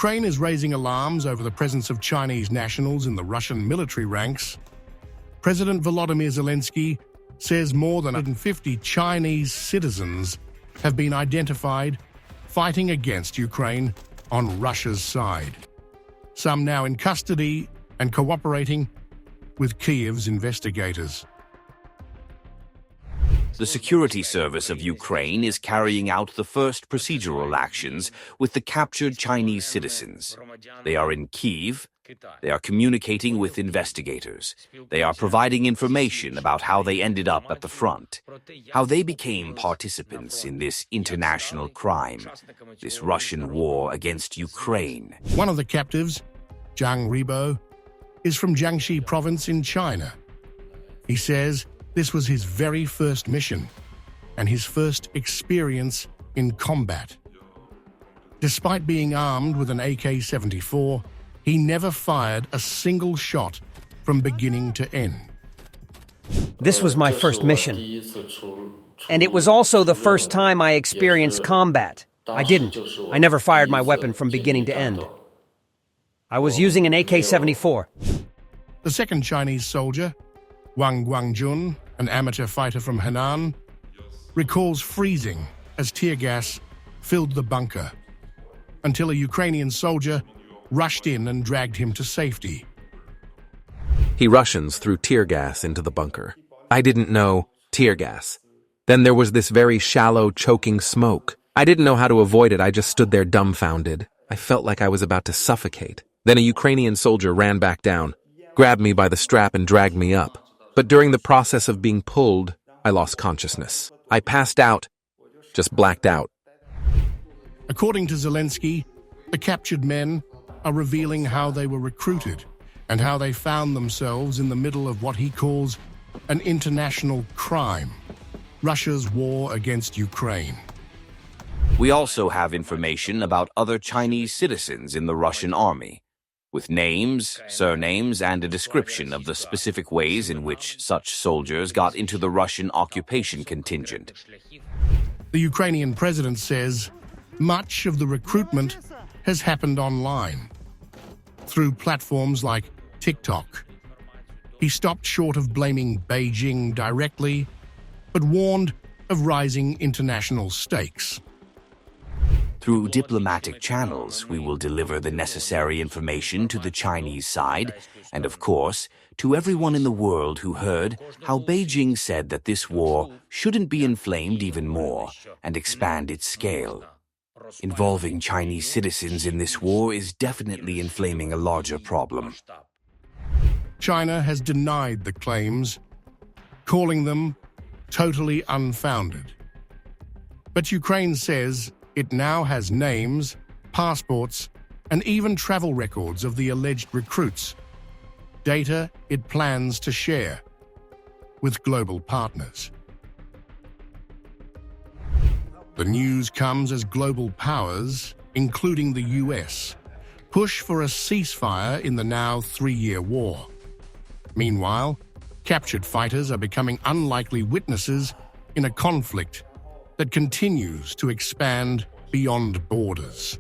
Ukraine is raising alarms over the presence of Chinese nationals in the Russian military ranks. President Volodymyr Zelensky says more than 150 Chinese citizens have been identified fighting against Ukraine on Russia's side. Some now in custody and cooperating with Kyiv's investigators. The security service of Ukraine is carrying out the first procedural actions with the captured Chinese citizens. They are in Kyiv. They are communicating with investigators. They are providing information about how they ended up at the front, how they became participants in this international crime, this Russian war against Ukraine. One of the captives, Zhang Ribo, is from Jiangxi province in China. He says this was his very first mission and his first experience in combat. Despite being armed with an AK-74, he never fired a single shot from beginning to end. This was my first mission. And it was also the first time I experienced combat. I never fired my weapon from beginning to end. I was using an AK-74. The second Chinese soldier, Wang Guangjun, an amateur fighter from Henan, recalls freezing as tear gas filled the bunker until a Ukrainian soldier rushed in and dragged him to safety. He Russians threw tear gas into the bunker. I didn't know tear gas. Then there was this very shallow, choking smoke. I didn't know how to avoid it. I just stood there dumbfounded. I felt like I was about to suffocate. Then a Ukrainian soldier ran back down, grabbed me by the strap and dragged me up. But during the process of being pulled, I lost consciousness. I passed out, just blacked out. According to Zelensky, the captured men are revealing how they were recruited and how they found themselves in the middle of what he calls an international crime, Russia's war against Ukraine. We also have information about other Chinese citizens in the Russian army, with names, surnames, and a description of the specific ways in which such soldiers got into the Russian occupation contingent. The Ukrainian president says much of the recruitment has happened online, through platforms like TikTok. He stopped short of blaming Beijing directly, but warned of rising international stakes. Through diplomatic channels, we will deliver the necessary information to the Chinese side, and of course, to everyone in the world who heard how Beijing said that this war shouldn't be inflamed even more and expand its scale. Involving Chinese citizens in this war is definitely inflaming a larger problem. China has denied the claims, calling them totally unfounded. But Ukraine says it now has names, passports, and even travel records of the alleged recruits, data it plans to share with global partners. The news comes as global powers, including the US, push for a ceasefire in the now 3-year war. Meanwhile, captured fighters are becoming unlikely witnesses in a conflict that continues to expand beyond borders.